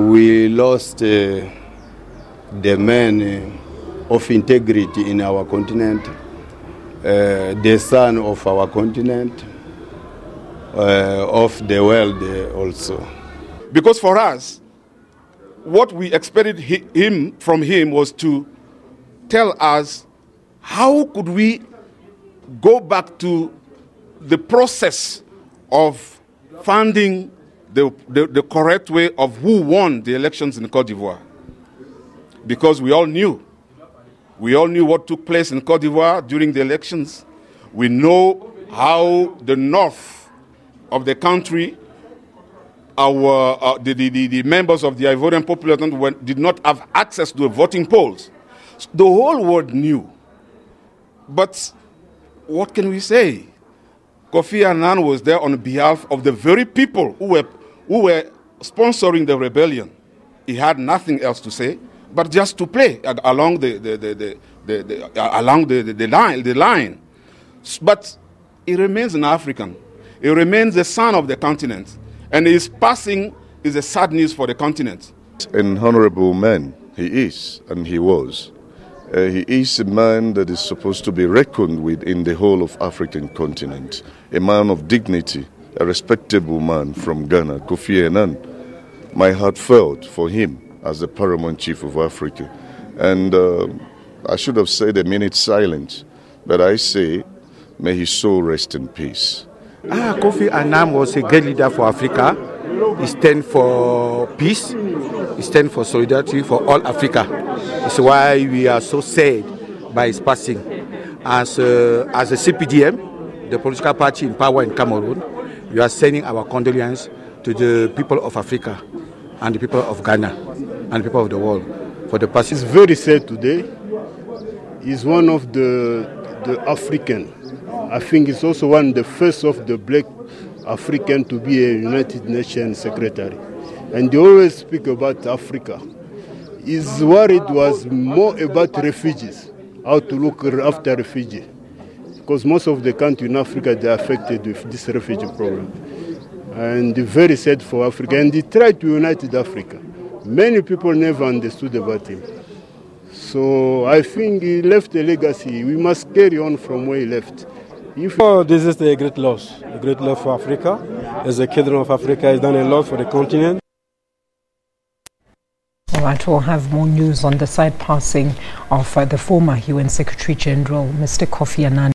We lost the man of integrity in our continent, the son of our continent, of the world also. Because for us, what we expected from him was to tell us how could we go back to the process of finding the correct way of who won the elections in Côte d'Ivoire. Because we all knew what took place in Côte d'Ivoire during the elections. We know how the north of the country, the members of the Ivorian population did not have access to the voting polls. The whole world knew. But what can we say? Kofi Annan was there on behalf of the very people who were sponsoring the rebellion. He had nothing else to say but just to play along the line. But he remains an African. He remains the son of the continent, and his passing is a sad news for the continent. An honorable man he is, and he was. He is a man that is supposed to be reckoned with in the whole of African continent. A man of dignity, a respectable man from Ghana, Kofi Annan. My heart felt for him as the paramount chief of Africa. And I should have said a minute silence, but I say, may his soul rest in peace. Kofi Annan was a great leader for Africa. He stands for peace. He stands for solidarity for all Africa. That's why we are so sad by his passing. As a CPDM, the political party in power in Cameroon, we are sending our condolences to the people of Africa and the people of Ghana and the people of the world for the passing. It's very sad today. He's one of the African. I think it's also one of the first of the black African to be a United Nations secretary. And they always speak about Africa. His worry was more about refugees, how to look after refugees. Because most of the countries in Africa, they are affected with this refugee problem. And very sad for Africa. And he tried to unite Africa. Many people never understood about him. So I think he left a legacy. We must carry on from where he left. This is a great loss for Africa. As a kid of Africa, he's done a lot for the continent. All right, we'll have more news on the side passing of the former UN Secretary General, Mr. Kofi Annan.